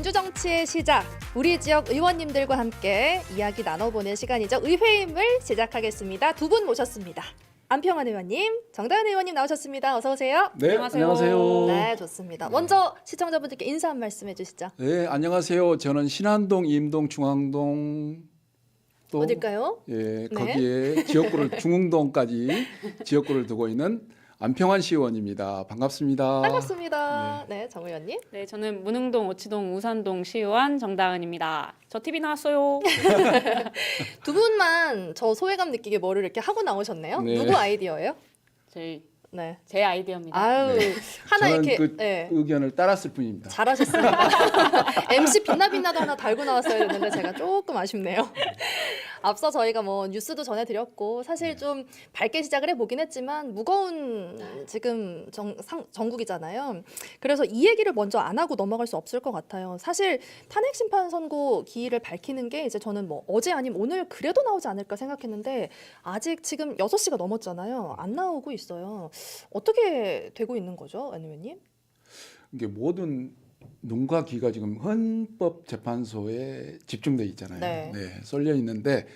광주 정치의 시작, 우리 지역 의원님들과 함께 이야기 나눠보는 시간이죠. 의회임을 시작하겠습니다. 두 분 모셨습니다. 안평환 의원님, 정다은 의원님 나오셨습니다. 어서 오세요. 네, 안녕하세요. 네, 좋습니다. 먼저 시청자분들께 인사 한 말씀 해주시죠. 네, 안녕하세요. 저는 신안동, 임동, 중앙동 또 어딜까요? 예, 네. 거기에 지역구를 중흥동까지 지역구를 두고 있는 안평환 시의원입니다. 반갑습니다. 반갑습니다. 네, 정 의원님. 네, 저는 문흥동, 오치동, 우산동 시의원 정다은입니다. 저 TV 나왔어요. 두 분만 저 소외감 느끼게 뭐를 이렇게 하고 나오셨네요. 네. 누구 아이디어예요? 제 네. 아이디어입니다. 아유, 네. 하나 저는 이렇게 그 네. 의견을 따랐을 뿐입니다. 잘하셨습니다. MC 빛나빛나도 하나 달고 나왔어야 됐는데 제가 조금 아쉽네요. 앞서 저희가 뭐 뉴스도 전해드렸고 사실 좀 밝게 시작을 해보긴 했지만 무거운 지금 정국이잖아요. 그래서 이 얘기를 먼저 안 하고 넘어갈 수 없을 것 같아요. 사실 탄핵 심판 선고 기일을 밝히는 게 이제 저는 뭐 어제 아니면 오늘 그래도 나오지 않을까 생각했는데 아직 지금 6시가 넘었잖아요. 안 나오고 있어요. 어떻게 되고 있는 거죠, 안 의원님? 이게 모든 눈과 귀가 지금 헌법재판소에 집중돼 있잖아요. 네. 쏠려 있는데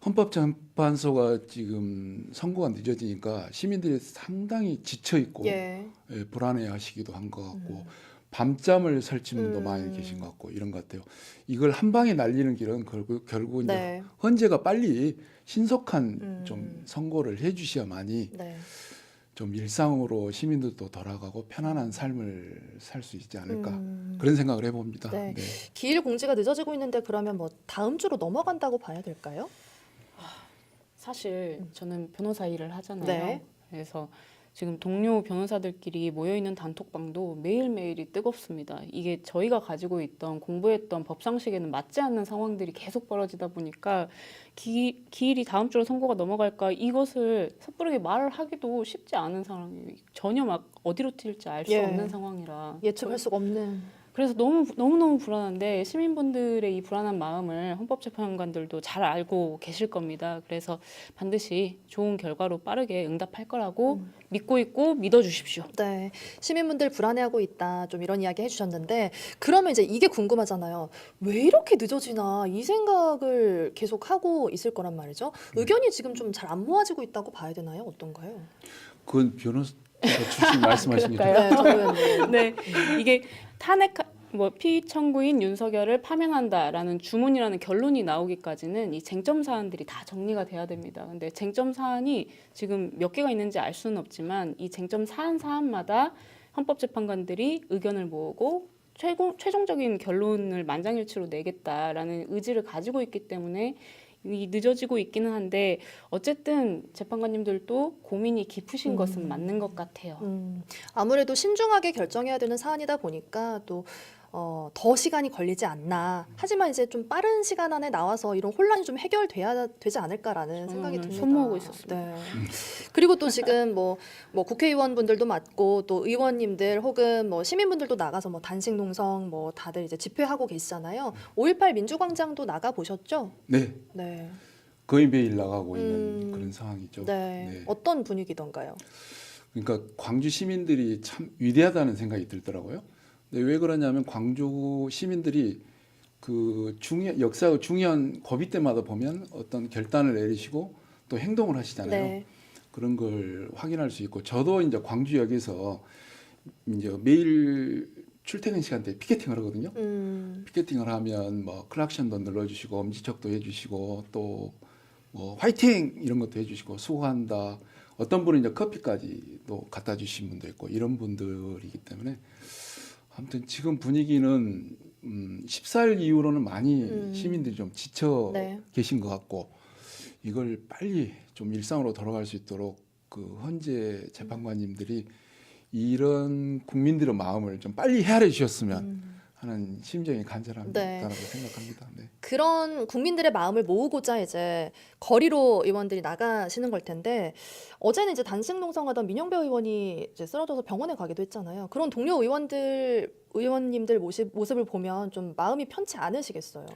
헌법재판소가 지금 선고가 늦어지니까 시민들이 상당히 지쳐 있고 예. 예, 불안해하시기도 한 것 같고 밤잠을 설친 분도 많이 계신 것 같고 이런 것 같아요. 이걸 한 방에 날리는 길은 결국 이제 네. 헌재가 빨리 신속한 좀 선고를 해주셔야만이 네. 좀 일상으로 시민들도 돌아가고 편안한 삶을 살 수 있지 않을까 음. 그런 생각을 해봅니다. 네. 네. 기일 공지가 늦어지고 있는데 그러면 뭐 다음 주로 넘어간다고 봐야 될까요? 사실 저는 변호사 일을 하잖아요. 네. 그래서 지금 동료 변호사들끼리 모여있는 단톡방도 매일매일이 뜨겁습니다. 이게 저희가 가지고 있던 공부했던 법상식에는 맞지 않는 상황들이 계속 벌어지다 보니까 기일이 다음 주로 선고가 넘어갈까 이것을 섣부르게 말을 하기도 쉽지 않은 상황이 전혀 막 어디로 튈지 알 수 예. 없는 상황이라 예측할 수가 없는. 그래서 너무너무 불안한데 시민분들의 이 불안한 마음을 헌법재판관들도 잘 알고 계실 겁니다. 그래서 반드시 좋은 결과로 빠르게 응답할 거라고 믿고 있고 믿어주십시오. 네, 시민분들 불안해하고 있다 좀 이런 이야기 해주셨는데 그러면 이제 이게 궁금하잖아요. 왜 이렇게 늦어지나 이 생각을 계속 하고 있을 거란 말이죠. 의견이 지금 좀 잘 안 모아지고 있다고 봐야 되나요? 어떤가요? 그건 변호사 출신 말씀하신 거죠. 네, 정 의원님. 네, 이게 탄핵 피청구인 윤석열을 파면한다라는 주문이라는 결론이 나오기까지는 이 쟁점 사안들이 다 정리가 돼야 됩니다. 근데 쟁점 사안이 지금 몇 개가 있는지 알 수는 없지만 이 쟁점 사안마다 헌법재판관들이 의견을 모으고 최종적인 결론을 만장일치로 내겠다라는 의지를 가지고 있기 때문에 이 늦어지고 있기는 한데 어쨌든 재판관님들도 고민이 깊으신 것은 맞는 것 같아요. 아무래도 신중하게 결정해야 되는 사안이다 보니까 또 더 시간이 걸리지 않나. 하지만 이제 좀 빠른 시간 안에 나와서 이런 혼란이 좀 해결돼야 되지 않을까라는 생각이 듭니다. 손모으고 있었습니다. 네. 그리고 또 지금 뭐 국회의원분들도 맞고 또 의원님들 혹은 뭐 시민분들도 나가서 뭐 단식 농성 뭐 다들 이제 집회하고 계시잖아요. 5.18 민주광장도 나가 보셨죠? 네, 네. 거의 매일 나가고 있는 그런 상황이죠. 네. 네. 어떤 분위기던가요? 그러니까 광주 시민들이 참 위대하다는 생각이 들더라고요. 근데 왜 그러냐면 광주 시민들이 그 역사의 중요한 고비 때마다 보면 어떤 결단을 내리시고 또 행동을 하시잖아요. 네. 그런 걸 확인할 수 있고 저도 이제 광주역에서 이제 매일 출퇴근 시간대에 피켓팅을 하거든요. 피켓팅을 하면 뭐 클락션도 눌러주시고 엄지척도 해주시고 또 뭐 화이팅 이런 것도 해주시고 수고한다. 어떤 분은 이제 커피까지도 갖다 주신 분도 있고 이런 분들이기 때문에 아무튼 지금 분위기는 14일 이후로는 많이 시민들이 좀 지쳐 네. 계신 것 같고 이걸 빨리 좀 일상으로 돌아갈 수 있도록 그 헌재 재판관님들이 이런 국민들의 마음을 좀 빨리 헤아려 주셨으면 하는 심정이 간절합니다라고 생각합니다. 네. 그런 국민들의 마음을 모으고자 이제 거리로 의원들이 나가시는 걸 텐데 어제는 이제 단식 농성하던 민영배 의원이 이제 쓰러져서 병원에 가기도 했잖아요. 그런 동료 의원님들 모습을 보면 좀 마음이 편치 않으시겠어요.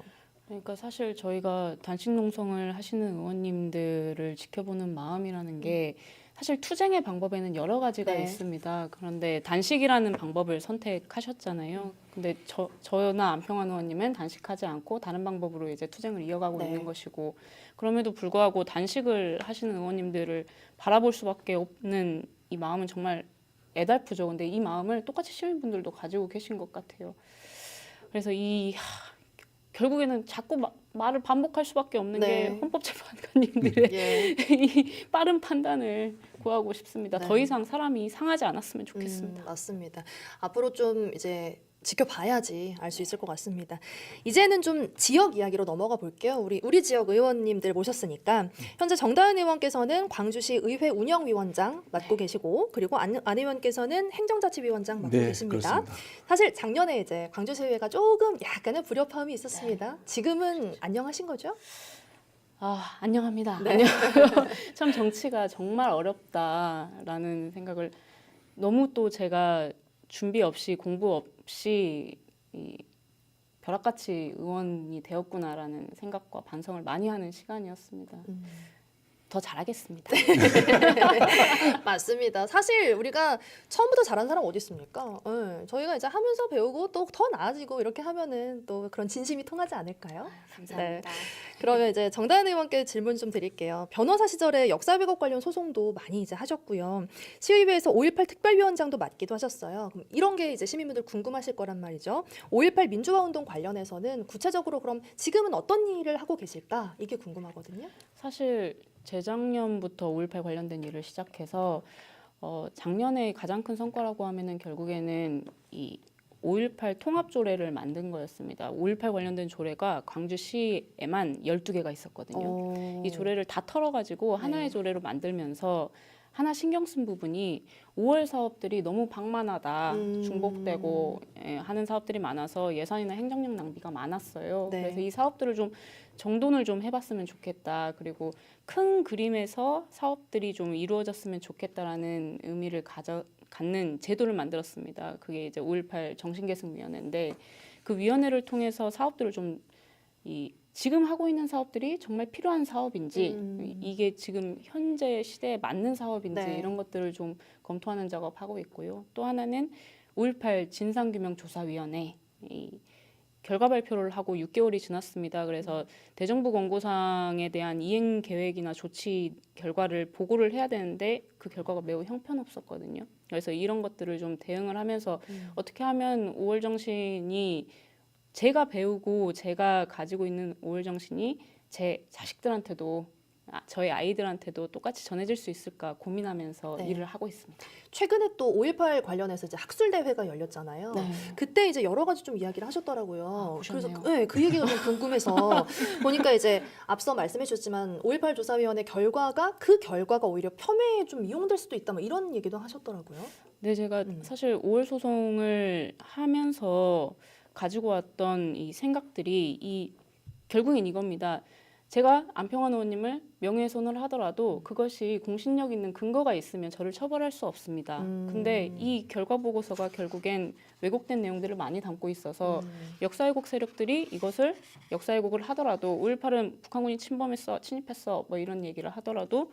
그러니까 사실 저희가 단식 농성을 하시는 의원님들을 지켜보는 마음이라는 게 사실 투쟁의 방법에는 여러 가지가 네. 있습니다. 그런데 단식이라는 방법을 선택하셨잖아요. 근데 저나 안평환 의원님은 단식하지 않고 다른 방법으로 이제 투쟁을 이어가고 네. 있는 것이고, 그럼에도 불구하고 단식을 하시는 의원님들을 바라볼 수밖에 없는 이 마음은 정말 애달프죠. 근데 이 마음을 똑같이 시민분들도 가지고 계신 것 같아요. 그래서 결국에는 자꾸 말을 반복할 수밖에 없는 네. 게 헌법재판관님들의 예. 이 빠른 판단을 구하고 싶습니다. 네. 더 이상 사람이 상하지 않았으면 좋겠습니다. 맞습니다. 앞으로 좀 이제 지켜봐야지 알 수 있을 것 같습니다. 이제는 좀 지역 이야기로 넘어가 볼게요. 우리 지역 의원님들 모셨으니까 현재 정다은 의원께서는 광주시 의회 운영위원장 맡고 계시고, 그리고 안 의원께서는 행정자치위원장 맡고 네, 계십니다. 그렇습니다. 사실 작년에 이제 광주시의회가 조금 약간의 불협화음이 있었습니다. 지금은 안녕하신 거죠? 안녕합니다. 네. 안녕. 참 정치가 정말 어렵다라는 생각을, 너무 또 제가 준비 없이 공부 없이 이 벼락같이 의원이 되었구나라는 생각과 반성을 많이 하는 시간이었습니다. 더 잘하겠습니다. 맞습니다. 사실 우리가 처음부터 잘하는 사람 어디 있습니까? 저희가 이제 하면서 배우고 또 더 나아지고 이렇게 하면은 또 그런 진심이 통하지 않을까요? 감사합니다. 그러면 이제 정다은 의원께 질문 좀 드릴게요. 변호사 시절에 역사 왜곡 관련 소송도 많이 이제 하셨고요. 시의회에서 5.18 특별위원장도 맡기도 하셨어요. 그럼 이런 게 이제 시민분들 궁금하실 거란 말이죠. 5.18 민주화 운동 관련해서는 구체적으로 그럼 지금은 어떤 일을 하고 계실까? 이게 궁금하거든요. 사실 재작년부터 5.18 관련된 일을 시작해서 작년에 가장 큰 성과라고 하면은 결국에는 이 5.18 통합조례를 만든 거였습니다. 5.18 관련된 조례가 광주시에만 12개가 있었거든요. 이 조례를 다 털어가지고 하나의 조례로 만들면서 하나 신경 쓴 부분이 5월 사업들이 너무 방만하다, 중복되고 하는 사업들이 많아서 예산이나 행정력 낭비가 많았어요. 네. 그래서 이 사업들을 좀 정돈을 좀 해봤으면 좋겠다. 그리고 큰 그림에서 사업들이 좀 이루어졌으면 좋겠다라는 의미를 갖는 제도를 만들었습니다. 그게 이제 5.18 정신계승위원회인데, 그 위원회를 통해서 사업들을 좀 지금 하고 있는 사업들이 정말 필요한 사업인지, 이게 지금 현재 시대에 맞는 사업인지, 네. 이런 것들을 좀 검토하는 작업하고 있고요. 또 하나는 5.18 진상규명조사위원회, 결과 발표를 하고 6개월이 지났습니다. 그래서 대정부 권고사항에 대한 이행 계획이나 조치 결과를 보고를 해야 되는데 그 결과가 매우 형편없었거든요. 그래서 이런 것들을 좀 대응을 하면서 어떻게 하면 5월 정신이, 제가 배우고 제가 가지고 있는 5월 정신이 제 자식들한테도, 저희 아이들한테도 똑같이 전해질 수 있을까 고민하면서 네. 일을 하고 있습니다. 최근에 또 5.18 관련해서 이제 학술 대회가 열렸잖아요. 네. 그때 이제 여러 가지 좀 이야기를 하셨더라고요. 보셨네요. 그래서 그 얘기가 좀 궁금해서 보니까 이제 앞서 말씀해 주셨지만 5.18 조사위원회 그 결과가 오히려 폄훼에 좀 이용될 수도 있다, 뭐 이런 얘기도 하셨더라고요. 네, 제가 사실 5월 소송을 하면서 가지고 왔던 이 생각들이 결국엔 이겁니다. 제가 안평환 의원님을 명예훼손을 하더라도 그것이 공신력 있는 근거가 있으면 저를 처벌할 수 없습니다. 근데 이 결과 보고서가 결국엔 왜곡된 내용들을 많이 담고 있어서 역사 왜곡 세력들이 이것을 역사 왜곡을 하더라도 5.18은 북한군이 침입했어 뭐 이런 얘기를 하더라도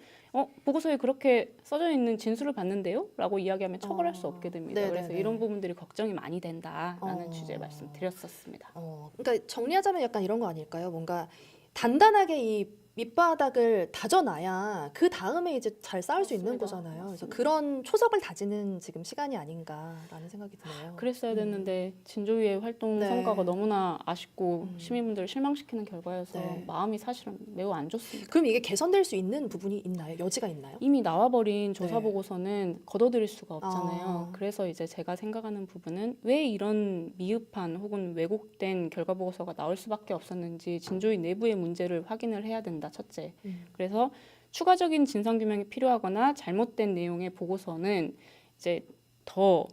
보고서에 그렇게 써져 있는 진술을 봤는데요? 라고 이야기하면 처벌할 수 없게 됩니다. 네네네. 그래서 이런 부분들이 걱정이 많이 된다라는 주제에 말씀드렸었습니다. 그러니까 정리하자면 약간 이런 거 아닐까요? 뭔가 단단하게 이 밑바닥을 다져놔야 그 다음에 이제 잘 쌓을 수 있는 맞습니다. 거잖아요. 그래서 그런 초석을 다지는 지금 시간이 아닌가라는 생각이 드네요. 그랬어야 됐는데 진조위의 활동 네. 성과가 너무나 아쉽고 시민분들을 실망시키는 결과여서 네. 마음이 사실은 매우 안 좋습니다. 그럼 이게 개선될 수 있는 부분이 있나요? 여지가 있나요? 이미 나와버린 조사 네. 보고서는 걷어들일 수가 없잖아요. 아. 그래서 이제 제가 생각하는 부분은 왜 이런 미흡한 혹은 왜곡된 결과 보고서가 나올 수밖에 없었는지 진조위 내부의 문제를 확인을 해야 된다. 첫째. 그래서 추가적인 진상규명이 필요하거나 잘못된 내용의 보고서는 이제 더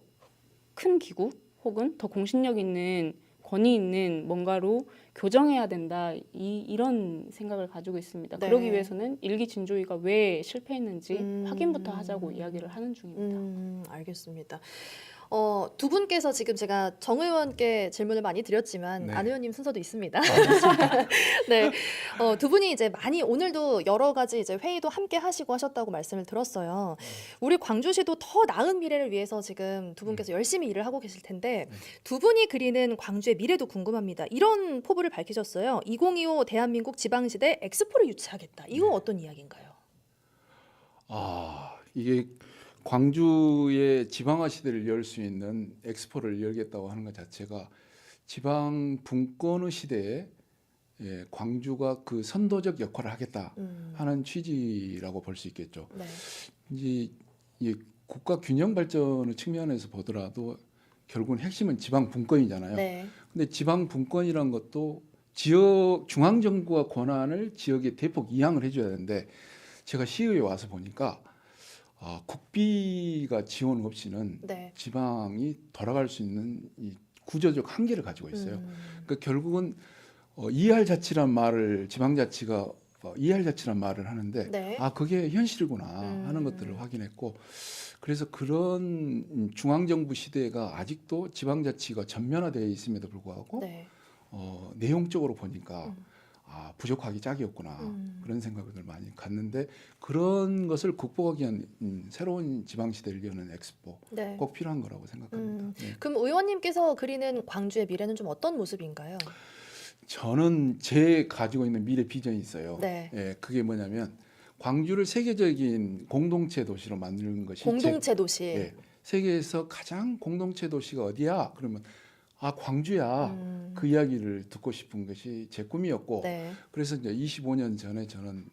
큰 기구 혹은 더 공신력 있는 권위 있는 뭔가로 교정해야 된다, 이런 생각을 가지고 있습니다. 네. 그러기 위해서는 일기 진조위가 왜 실패했는지 확인부터 하자고 이야기를 하는 중입니다. 알겠습니다. 두 분께서 지금 제가 정 의원께 질문을 많이 드렸지만 네. 안 의원님 순서도 있습니다. 네, 두 분이 이제 많이 오늘도 여러 가지 이제 회의도 함께 하시고 하셨다고 말씀을 들었어요. 우리 광주시도 더 나은 미래를 위해서 지금 두 분께서 열심히 일을 하고 계실 텐데 두 분이 그리는 광주의 미래도 궁금합니다. 이런 포부를 밝히셨어요. 2025 대한민국 지방시대 엑스포를 유치하겠다. 이거 어떤 이야기인가요? 이게 광주의 지방화 시대를 열 수 있는 엑스포를 열겠다고 하는 것 자체가 지방 분권의 시대에 광주가 그 선도적 역할을 하겠다 하는 취지라고 볼 수 있겠죠. 네. 이제 이 국가 균형 발전의 측면에서 보더라도 결국은 핵심은 지방 분권이잖아요. 네. 근데 지방 분권이란 것도 지역 중앙 정부가 권한을 지역에 대폭 이양을 해줘야 되는데 제가 시의회 와서 보니까 국비가 지원 없이는 네. 지방이 돌아갈 수 있는 이 구조적 한계를 가지고 있어요. 그러니까 결국은 이할 자치란 말을 지방자치가 이할 자치란 말을 하는데 네. 그게 현실이구나 하는 것들을 확인했고 그래서 그런 중앙정부 시대가 아직도 지방자치가 전면화되어 있음에도 불구하고 네. 내용적으로 보니까 부족하기 짝이 없구나 그런 생각을 많이 갖는데 그런 것을 극복하기 위한 새로운 지방시대를 여는 엑스포 네. 꼭 필요한 거라고 생각합니다. 네. 그럼 의원님께서 그리는 광주의 미래는 좀 어떤 모습인가요? 저는 제 가지고 있는 미래 비전이 있어요. 네. 그게 뭐냐면 광주를 세계적인 공동체 도시로 만드는 것이 공동체 도시. 세계에서 가장 공동체 도시가 어디야? 그러면 광주야. 그 이야기를 듣고 싶은 것이 제 꿈이었고 네. 그래서 이제 25년 전에 저는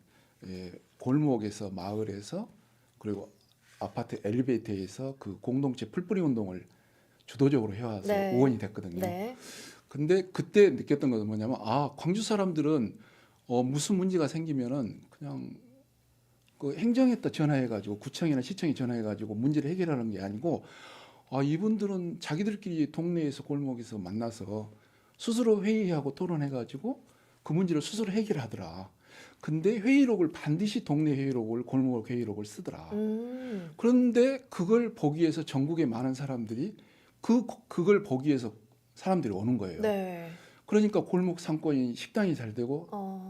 골목에서 마을에서 그리고 아파트 엘리베이터에서 그 공동체 풀뿌리 운동을 주도적으로 해와서 네. 의원이 됐거든요. 네. 근데 그때 느꼈던 것은 뭐냐면 광주 사람들은 무슨 문제가 생기면은 그냥 그 행정에다 전화해가지고 구청이나 시청에 전화해가지고 문제를 해결하는 게 아니고 이분들은 자기들끼리 동네에서 골목에서 만나서 스스로 회의하고 토론해가지고 그 문제를 스스로 해결하더라. 근데 회의록을 반드시 동네 회의록을 골목 회의록을 쓰더라. 그런데 그걸 보기 위해서 전국의 많은 사람들이 그걸 보기 위해서 사람들이 오는 거예요. 네. 그러니까 골목 상권이 식당이 잘 되고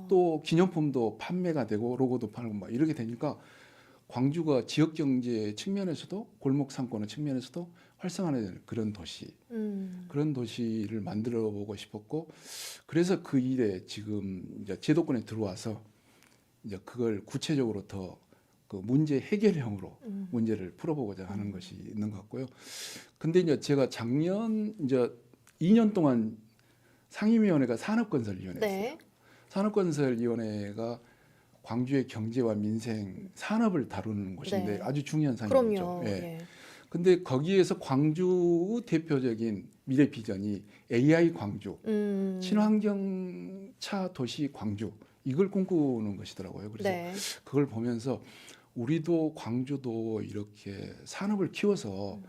또 기념품도 판매가 되고 로고도 팔고 막 이렇게 되니까 광주가 지역 경제 측면에서도 골목 상권의 측면에서도 활성화되는 그런 도시, 그런 도시를 만들어 보고 싶었고 그래서 그 일에 지금 이제 제도권에 들어와서 이제 그걸 구체적으로 더 그 문제 해결형으로 문제를 풀어보고자 하는 것이 있는 것 같고요. 근데 이제 제가 작년 이제 2년 동안 상임위원회가 산업건설위원회였어요. 네. 산업건설위원회가 광주의 경제와 민생, 산업을 다루는 곳인데 네. 아주 중요한 상임위죠. 그럼요. 예. 근데 거기에서 광주의 대표적인 미래 비전이 AI 광주, 친환경차 도시 광주 이걸 꿈꾸는 것이더라고요. 그래서 네. 그걸 보면서 우리도 광주도 이렇게 산업을 키워서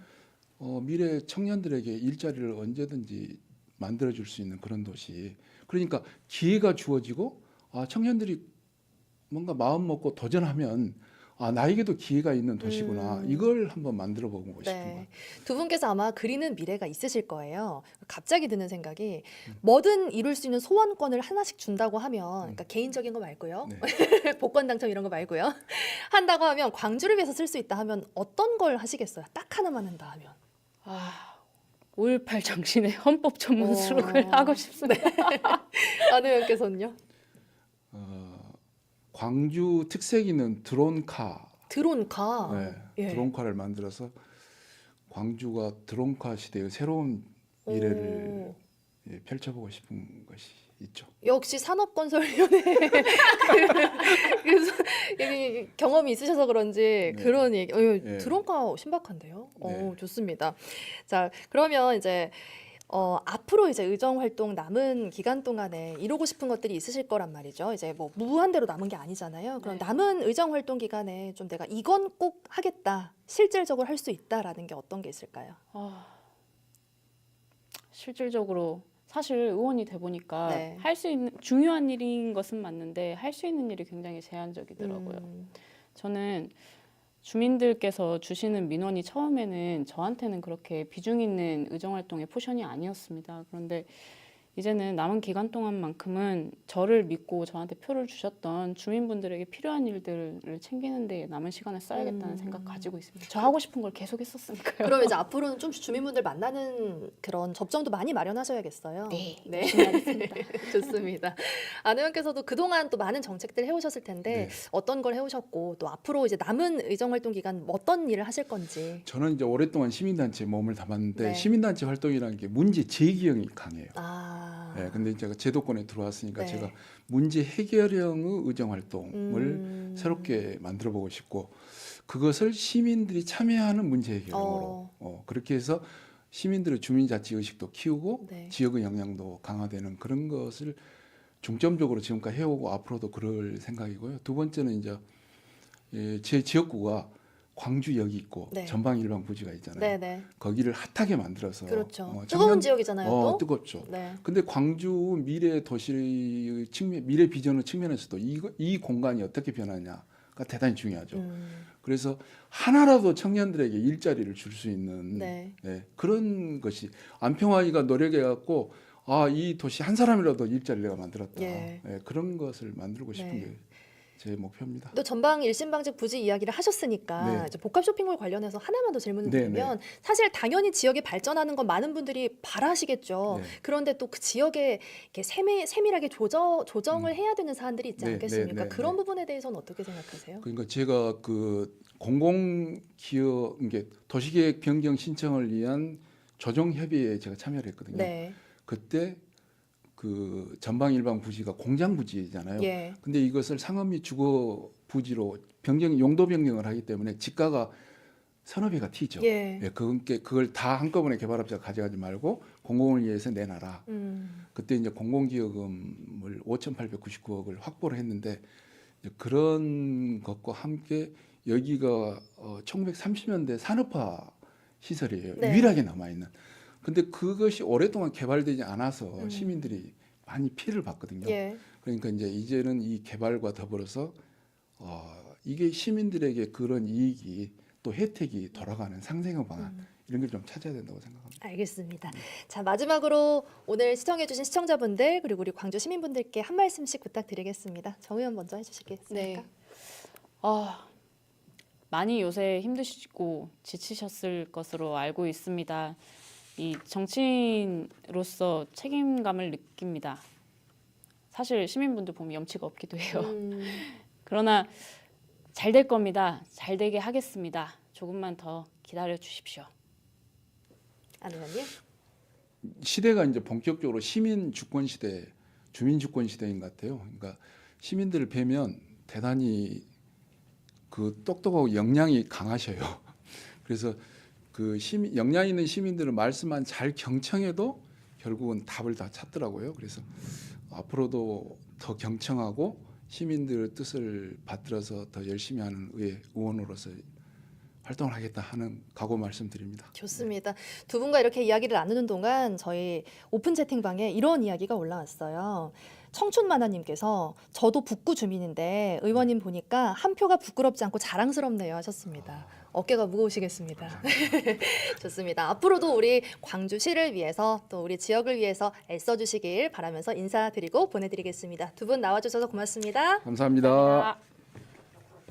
미래 청년들에게 일자리를 언제든지 만들어줄 수 있는 그런 도시. 그러니까 기회가 주어지고 청년들이 뭔가 마음 먹고 도전하면 나에게도 기회가 있는 도시구나. 이걸 한번 만들어 보고 싶은 거예요. 두 분께서 아마 그리는 미래가 있으실 거예요. 갑자기 드는 생각이 뭐든 이룰 수 있는 소원권을 하나씩 준다고 하면 그러니까 개인적인 거 말고요. 네. 복권 당첨 이런 거 말고요. 한다고 하면 광주를 위해서 쓸 수 있다 하면 어떤 걸 하시겠어요? 딱 하나만 한다 하면. 5.18 정신의 헌법 전문 수록을 하고 싶습니다. 안 의원께서는요? 광주 특색 있는 드론카. 드론카. 네, 드론카를 만들어서 광주가 드론카 시대의 새로운 미래를 펼쳐보고 싶은 것이 있죠. 역시 산업건설위원회 그래서 경험이 있으셔서 그런지 그런 얘기. 드론카 신박한데요. 좋습니다. 자, 그러면 이제 앞으로 이제 의정 활동 남은 기간 동안에 이루고 싶은 것들이 있으실 거란 말이죠. 이제 뭐 무한대로 남은 게 아니잖아요. 그럼 남은 의정 활동 기간에 좀 내가 이건 꼭 하겠다, 실질적으로 할 수 있다라는 게 어떤 게 있을까요? 실질적으로 사실 의원이 돼 보니까 네. 할 수 있는 중요한 일인 것은 맞는데 할 수 있는 일이 굉장히 제한적이더라고요. 저는 주민들께서 주시는 민원이 처음에는 저한테는 그렇게 비중 있는 의정활동의 포션이 아니었습니다. 그런데 이제는 남은 기간 동안만큼은 저를 믿고 저한테 표를 주셨던 주민분들에게 필요한 일들을 챙기는 데 남은 시간을 써야겠다는 생각 가지고 있습니다. 저 하고 싶은 걸 계속 했었으니까요. 그럼 이제 앞으로는 좀 주민분들 만나는 그런 접점도 많이 마련하셔야겠어요. 네, 네. 열심히 하겠습니다. 좋습니다. 안 의원께서도 그동안 또 많은 정책들 해오셨을 텐데 네. 어떤 걸 해오셨고 또 앞으로 이제 남은 의정활동 기간 어떤 일을 하실 건지. 저는 이제 오랫동안 시민단체에 몸을 담았는데 네. 시민단체 활동이라는 게 문제 제기형이 강해요. 아. 네, 근데 제가 제도권에 들어왔으니까 네. 제가 문제 해결형의 의정 활동을 새롭게 만들어 보고 싶고 그것을 시민들이 참여하는 문제 해결형으로 그렇게 해서 시민들의 주민자치 의식도 키우고 네. 지역의 영향도 강화되는 그런 것을 중점적으로 지금까지 해오고 앞으로도 그럴 생각이고요. 두 번째는 이제 제 지역구가 광주역이 있고 네. 전방 일반 부지가 있잖아요. 네네. 거기를 핫하게 만들어서 그렇죠. 뜨거운 지역이잖아요. 또. 뜨겁죠. 네. 근데 광주 미래 도시 측면, 미래 비전의 측면에서도 이 공간이 어떻게 변하냐가 대단히 중요하죠. 그래서 하나라도 청년들에게 일자리를 줄 수 있는 네. 그런 것이 안평화이가 노력해갖고 이 도시 한 사람이라도 일자리를 내가 만들었다. 예. 그런 것을 만들고 싶은 네. 게 제 목표입니다. 또 전방 일심방지 부지 이야기를 하셨으니까 네. 이제 복합 쇼핑몰 관련해서 하나만 더 질문을 네, 드리면 사실 당연히 지역이 발전하는 건 많은 분들이 바라시겠죠. 네. 그런데 또 그 지역에 이렇게 세밀하게 조정을 해야 되는 사안들이 있지 네, 않겠습니까? 네, 네, 그런 네. 부분에 대해서는 어떻게 생각하세요? 그러니까 제가 그 공공기업 이게 도시계획 변경 신청을 위한 조정협의회에 제가 참여를 했거든요. 네. 그때 그 전방 일반 부지가 공장 부지잖아요. 예. 근데 이것을 상업 및 주거 부지로 용도 변경을 하기 때문에 지가가 서너 배가 튀죠. 예. 그걸 다 한꺼번에 개발업자가 가져가지 말고 공공을 위해서 내놔라. 그때 이제 공공기여금을 5,899억을 확보를 했는데 이제 그런 것과 함께 여기가 1930년대 산업화 시설이에요. 네. 유일하게 남아 있는. 근데 그것이 오랫동안 개발되지 않아서 시민들이 많이 피해를 봤거든요. 예. 그러니까 이제는 이 개발과 더불어서 이게 시민들에게 그런 이익이 또 혜택이 돌아가는 상생의 방안 이런 걸 좀 찾아야 된다고 생각합니다. 알겠습니다. 자, 마지막으로 오늘 시청해주신 시청자분들 그리고 우리 광주 시민분들께 한 말씀씩 부탁드리겠습니다. 정 의원 먼저 해주시겠습니까? 네. 많이 요새 힘드시고 지치셨을 것으로 알고 있습니다. 이 정치인으로서 책임감을 느낍니다. 사실 시민분들 보면 염치가 없기도 해요. 그러나 잘 될 겁니다. 잘 되게 하겠습니다. 조금만 더 기다려 주십시오. 안 의원님? 시대가 이제 본격적으로 시민 주권 시대, 주민 주권 시대인 것 같아요. 그러니까 시민들을 뵈면 대단히 그 똑똑하고 역량이 강하셔요. 그래서 그 역량 있는 시민들은 말씀만 잘 경청해도 결국은 답을 다 찾더라고요. 그래서 앞으로도 더 경청하고 시민들의 뜻을 받들어서 더 열심히 하는 의원으로서 활동을 하겠다 하는 각오 말씀드립니다. 좋습니다. 두 분과 이렇게 이야기를 나누는 동안 저희 오픈 채팅방에 이런 이야기가 올라왔어요. 청춘만화님께서 저도 북구 주민인데 의원님 보니까 한 표가 부끄럽지 않고 자랑스럽네요 하셨습니다. 어깨가 무거우시겠습니다. 좋습니다. 앞으로도 우리 광주시를 위해서 또 우리 지역을 위해서 애써주시길 바라면서 인사드리고 보내드리겠습니다. 두 분 나와주셔서 고맙습니다. 감사합니다. 감사합니다.